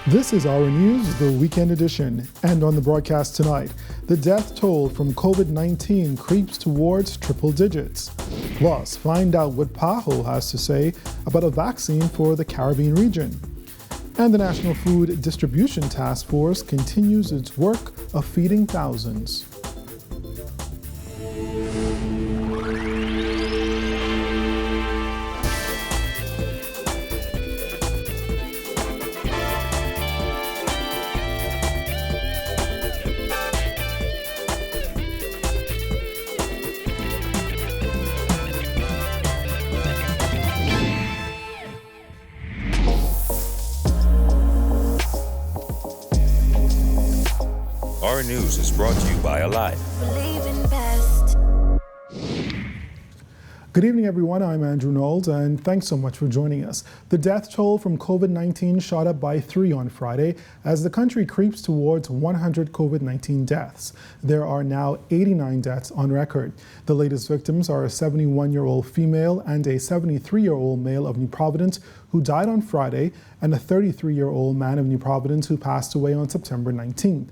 This is Our News, the weekend edition, and on the broadcast tonight, the death toll from COVID-19 creeps towards triple digits. Plus, find out what PAHO has to say about a vaccine for the Caribbean region. And the National Food Distribution Task Force continues its work of feeding thousands. Our News is brought to you by Alive. Good evening, everyone. I'm Andrew Knowles, and thanks so much for joining us. The death toll from COVID-19 shot up by 3 on Friday as the country creeps towards 100 COVID-19 deaths. There are now 89 deaths on record. The latest victims are a 71-year-old female and a 73-year-old male of New Providence who died on Friday, and a 33-year-old man of New Providence who passed away on September 19th.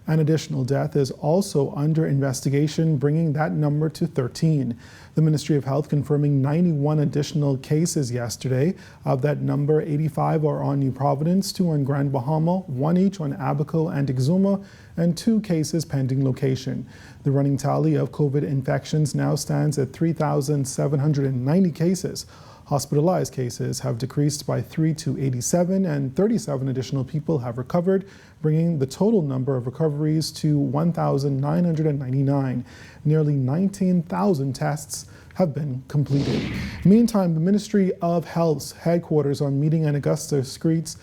An additional death is also under investigation, bringing that number to 13. The Ministry of Health confirming 91 additional cases yesterday. Of that number, 85 are on New Providence, 2 on Grand Bahama, 1 each on Abaco and Exuma, and 2 cases pending location. The running tally of COVID infections now stands at 3,790 cases. Hospitalized cases have decreased by 3 to 87, and 37 additional people have recovered, bringing the total number of recoveries to 1,999. Nearly 19,000 tests have been completed. Meantime, the Ministry of Health's headquarters are meeting in Augusta streets,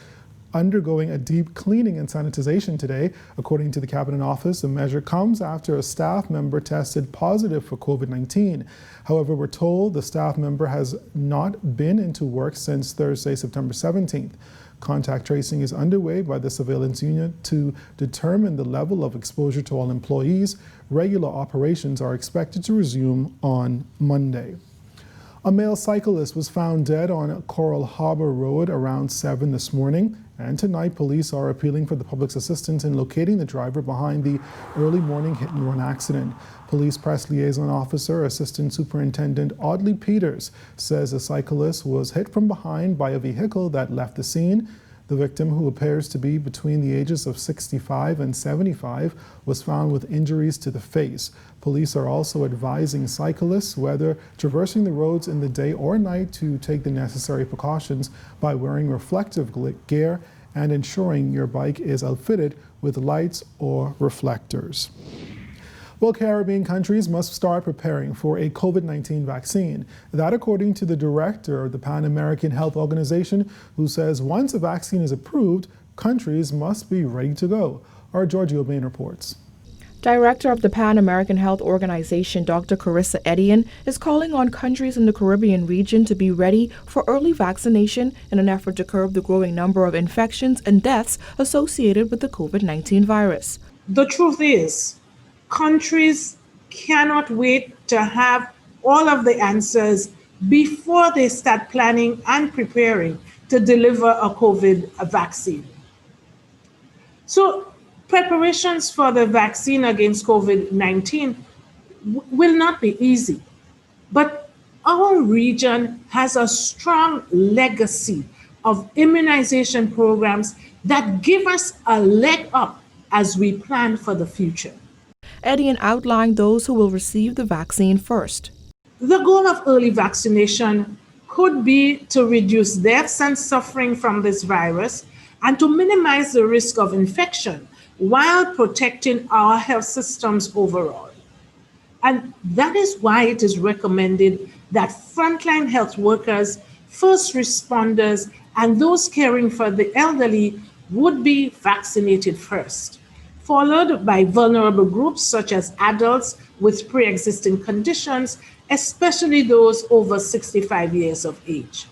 undergoing a deep cleaning and sanitization today. According to the Cabinet Office, the measure comes after a staff member tested positive for COVID-19. However, we're told the staff member has not been into work since Thursday, September 17th. Contact tracing is underway by the surveillance unit to determine the level of exposure to all employees. Regular operations are expected to resume on Monday. A male cyclist was found dead on Coral Harbor Road around 7 this morning. And tonight, police are appealing for the public's assistance in locating the driver behind the early morning hit-and-run accident. Police Press Liaison Officer Assistant Superintendent Audley Peters says a cyclist was hit from behind by a vehicle that left the scene. The victim, who appears to be between the ages of 65 and 75, was found with injuries to the face. Police are also advising cyclists, whether traversing the roads in the day or night, to take the necessary precautions by wearing reflective gear and ensuring your bike is outfitted with lights or reflectors. Well, Caribbean countries must start preparing for a COVID-19 vaccine. That, according to the director of the Pan American Health Organization, who says once a vaccine is approved, countries must be ready to go. Our Giorgio Bain reports. Director of the Pan American Health Organization, Dr. Carissa Edian, is calling on countries in the Caribbean region to be ready for early vaccination in an effort to curb the growing number of infections and deaths associated with the COVID-19 virus. The truth is, countries cannot wait to have all of the answers before they start planning and preparing to deliver a COVID vaccine. So preparations for the vaccine against COVID-19 will not be easy, but our region has a strong legacy of immunization programs that give us a leg up as we plan for the future. Edian outlined those who will receive the vaccine first. The goal of early vaccination could be to reduce deaths and suffering from this virus and to minimize the risk of infection while protecting our health systems overall. And that is why it is recommended that frontline health workers, first responders, and those caring for the elderly would be vaccinated first, followed by vulnerable groups such as adults with pre-existing conditions, especially those over 65 years of age.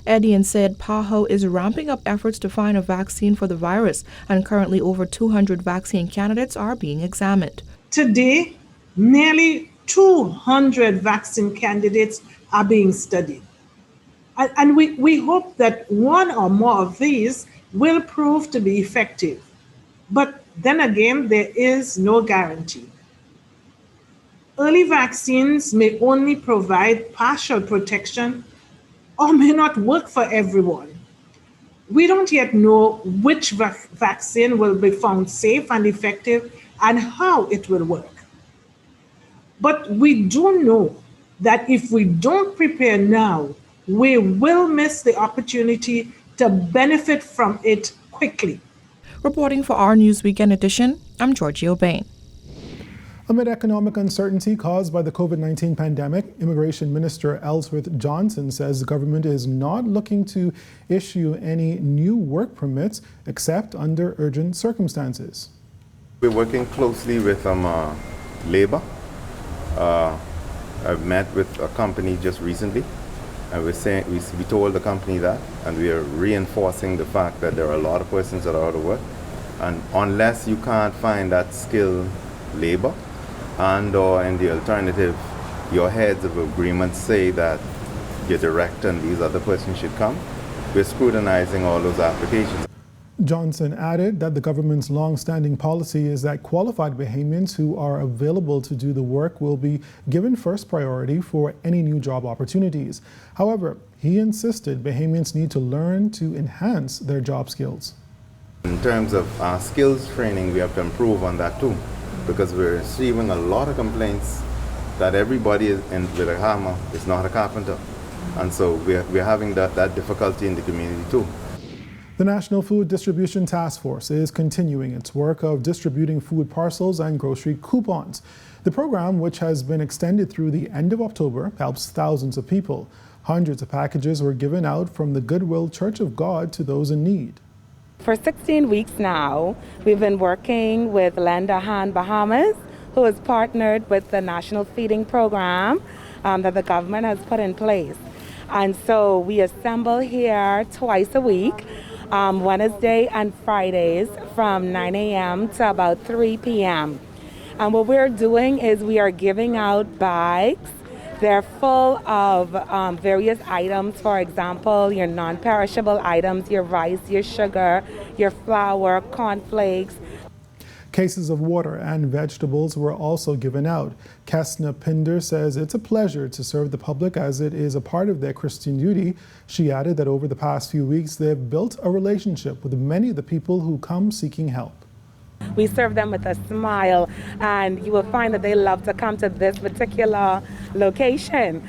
Edian said PAHO is ramping up efforts to find a vaccine for the virus, and currently over 200 vaccine candidates are being examined. Today, nearly 200 vaccine candidates are being studied. And we hope that one or more of these will prove to be effective. But then again, there is no guarantee. Early vaccines may only provide partial protection or may not work for everyone. We don't yet know which vaccine will be found safe and effective and how it will work. But we do know that if we don't prepare now, we will miss the opportunity to benefit from it quickly. Reporting for Our News Weekend Edition, I'm Georgie O'Bain. Amid economic uncertainty caused by the COVID-19 pandemic, Immigration Minister Ellsworth Johnson says the government is not looking to issue any new work permits except under urgent circumstances. We're working closely with labor. I've met with a company just recently, and we told the company that, and we are reinforcing the fact that there are a lot of persons that are out of work, and unless you can't find that skilled labor, and or in the alternative, your heads of agreement say that your director and these other persons should come, we're scrutinizing all those applications. Johnson added that the government's long-standing policy is that qualified Bahamians who are available to do the work will be given first priority for any new job opportunities. However, he insisted Bahamians need to learn to enhance their job skills. In terms of our skills training, we have to improve on that too, because we're receiving a lot of complaints that everybody with a hammer is not a carpenter. And so we're having that difficulty in the community too. The National Food Distribution Task Force is continuing its work of distributing food parcels and grocery coupons. The program, which has been extended through the end of October, helps thousands of people. Hundreds of packages were given out from the Goodwill Church of God to those in need. For 16 weeks now, we've been working with Lend a Hand Bahamas, who has partnered with the National Feeding Program that the government has put in place. And so we assemble here twice a week, Wednesday and Fridays from 9 a.m. to about 3 p.m. And what we're doing is we are giving out bags. They're full of various items, for example, your non-perishable items, your rice, your sugar, your flour, cornflakes. Cases of water and vegetables were also given out. Kesna Pinder says it's a pleasure to serve the public as it is a part of their Christian duty. She added that over the past few weeks, they've built a relationship with many of the people who come seeking help. We serve them with a smile, and you will find that they love to come to this particular location.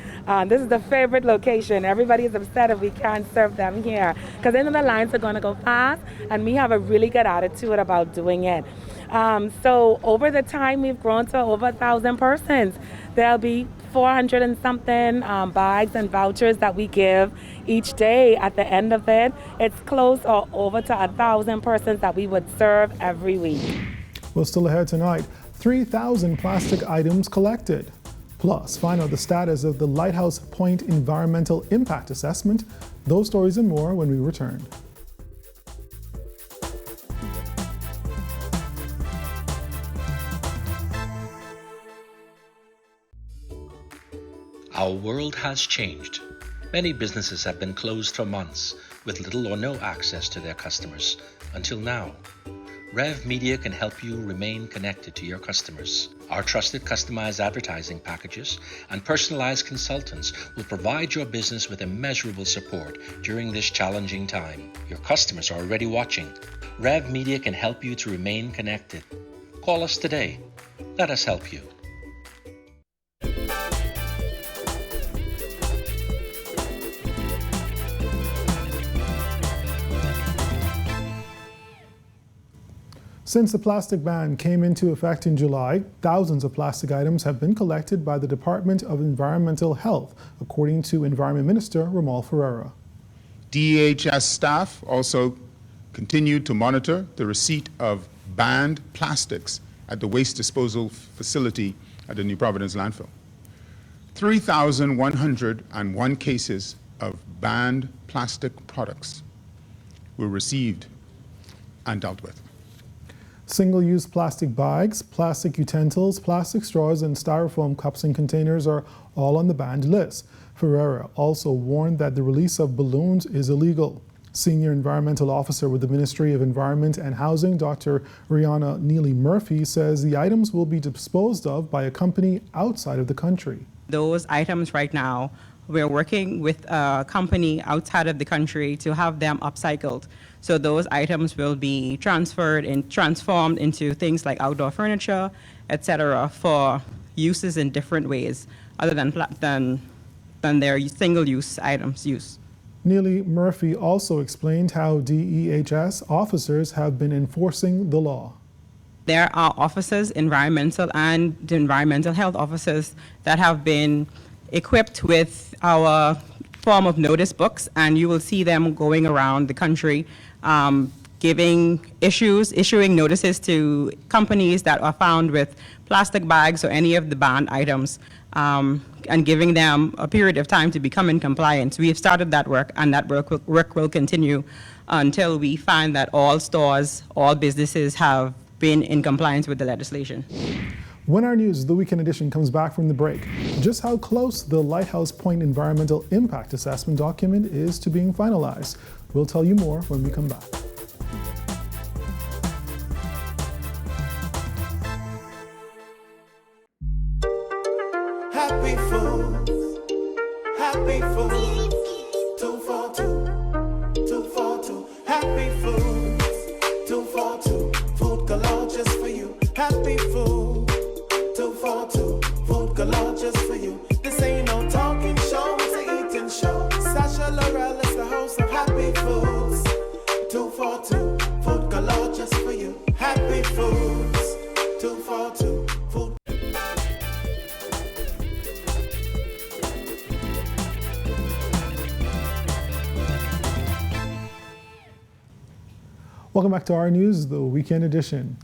This is the favorite location. Everybody is upset if we can't serve them here because they know the lines are going to go fast, and we have a really good attitude about doing it. So over the time, we've grown to over 1,000 persons. There'll be 400 and something bags and vouchers that we give each day. At the end of it, it's close or over to 1,000 persons that we would serve every week. Well, still ahead tonight, 3,000 plastic items collected. Plus, find out the status of the Lighthouse Point Environmental Impact Assessment. Those stories and more when we return. Our world has changed. Many businesses have been closed for months with little or no access to their customers until now. Rev Media can help you remain connected to your customers. Our trusted customized advertising packages and personalized consultants will provide your business with immeasurable support during this challenging time. Your customers are already watching. Rev Media can help you to remain connected. Call us today. Let us help you. Since the plastic ban came into effect in July, thousands of plastic items have been collected by the Department of Environmental Health, according to Environment Minister Ramal Ferreira. DEHS staff also continued to monitor the receipt of banned plastics at the waste disposal facility at the New Providence landfill. 3,101 cases of banned plastic products were received and dealt with. Single-use plastic bags, plastic utensils, plastic straws, and styrofoam cups and containers are all on the banned list. Ferreira also warned that the release of balloons is illegal. Senior Environmental Officer with the Ministry of Environment and Housing, Dr. Rihanna Neely Murphy, says the items will be disposed of by a company outside of the country. Those items right now, we're working with a company outside of the country to have them upcycled. So those items will be transferred and transformed into things like outdoor furniture, etc., for uses in different ways other than their single-use items use. Neely Murphy also explained how DEHS officers have been enforcing the law. There are officers, environmental and environmental health officers, that have been equipped with our form of notice books, and you will see them going around the country issuing notices to companies that are found with plastic bags or any of the banned items, and giving them a period of time to become in compliance. We have started that work, and that work will continue until we find that all stores, all businesses have been in compliance with the legislation. When Our News, the weekend edition, comes back from the break, just how close the Lighthouse Point environmental impact assessment document is to being finalized. We'll tell you more when we come back. Happy Foods, Happy Foods, 242, 242, Happy Foods, 242, food galore just for you. Happy Food, 242, food galore just for you. This ain't no talking show, it's an eating show. Sasha Laurel is the host of Happy Foods, 242, food galore just for you. Happy Foods, 242, food. Welcome back to Our News, the weekend edition.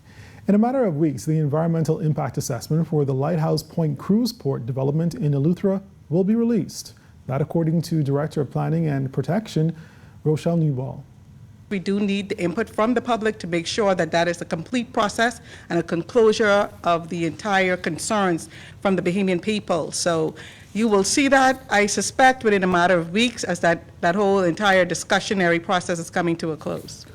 In a matter of weeks, the environmental impact assessment for the Lighthouse Point cruise port development in Eleuthera will be released. That according to Director of Planning and Protection, Rochelle Newball. We do need the input from the public to make sure that that is a complete process and a conclosure of the entire concerns from the Bahamian people. So you will see that, I suspect, within a matter of weeks as that whole entire discussionary process is coming to a close.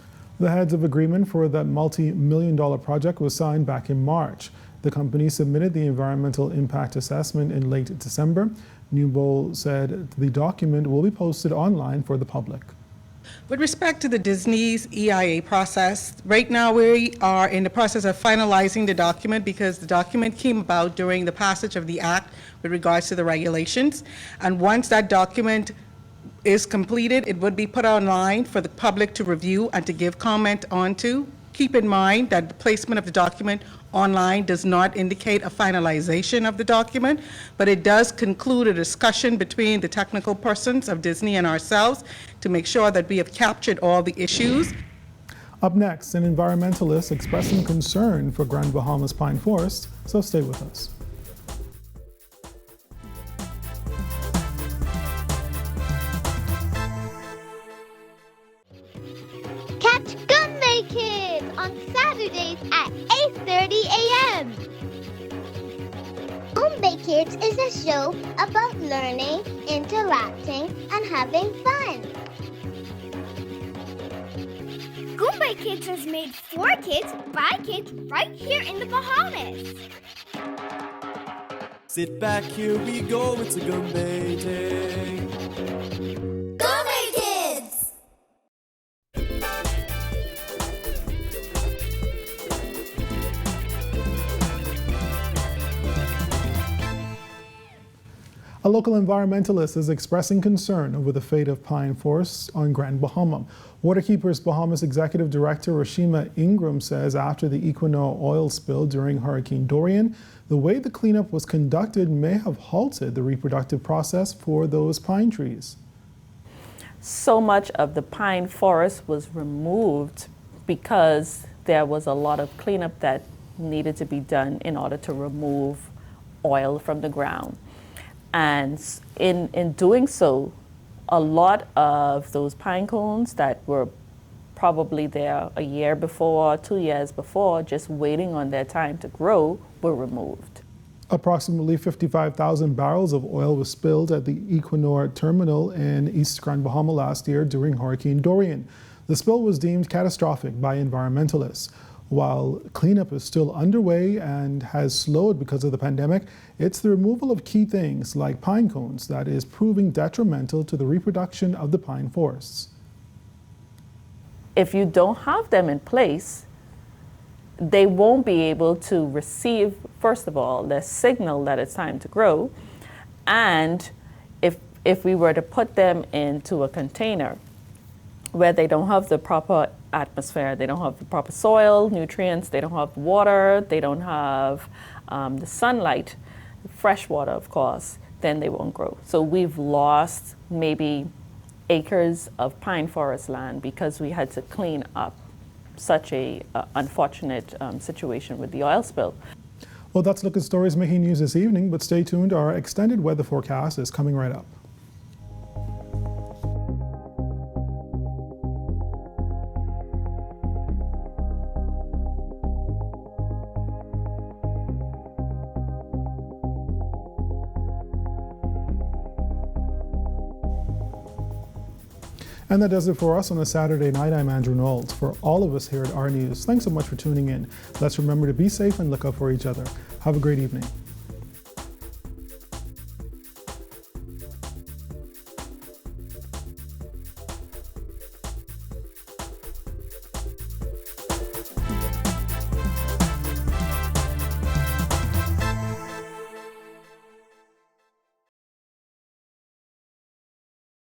The heads of agreement for that multi-million-dollar project was signed back in March. The company submitted the environmental impact assessment in late December. Newbold said the document will be posted online for the public. With respect to the Disney's EIA process, right now we are in the process of finalizing the document because the document came about during the passage of the Act with regards to the regulations. And once that document is completed, it would be put online for the public to review and to give comment onto. Keep in mind that the placement of the document online does not indicate a finalization of the document, but it does conclude a discussion between the technical persons of Disney and ourselves to make sure that we have captured all the issues. Up next, an environmentalist expressing concern for Grand Bahama's pine forest, so stay with us. Catch Gunmay Kids on Saturdays at 8:30 a.m. Gunmay Kids is a show about learning, interacting, and having fun. Gunmay Kids is made for kids by kids right here in the Bahamas. Sit back, here we go, it's a Gunmay day. Gunmay Kids! A local environmentalist is expressing concern over the fate of pine forests on Grand Bahama. Waterkeepers Bahamas Executive Director Rashima Ingram says after the Equinor oil spill during Hurricane Dorian, the way the cleanup was conducted may have halted the reproductive process for those pine trees. So much of the pine forest was removed because there was a lot of cleanup that needed to be done in order to remove oil from the ground. And in doing so, a lot of those pine cones that were probably there a year before, 2 years before, just waiting on their time to grow, were removed. Approximately 55,000 barrels of oil was spilled at the Equinor terminal in East Grand Bahama last year during Hurricane Dorian. The spill was deemed catastrophic by environmentalists. While cleanup is still underway and has slowed because of the pandemic, it's the removal of key things like pine cones that is proving detrimental to the reproduction of the pine forests. If you don't have them in place, they won't be able to receive, first of all, the signal that it's time to grow. And if we were to put them into a container where they don't have the proper atmosphere, they don't have the proper soil, nutrients, they don't have water, they don't have the sunlight, fresh water, of course, then they won't grow. So we've lost maybe acres of pine forest land because we had to clean up such a unfortunate situation with the oil spill. Well, that's Look at Stories making news this evening, but stay tuned. Our extended weather forecast is coming right up. And that does it for us on a Saturday night. I'm Andrew Knowles. For all of us here at Our News, thanks so much for tuning in. Let's remember to be safe and look out for each other. Have a great evening.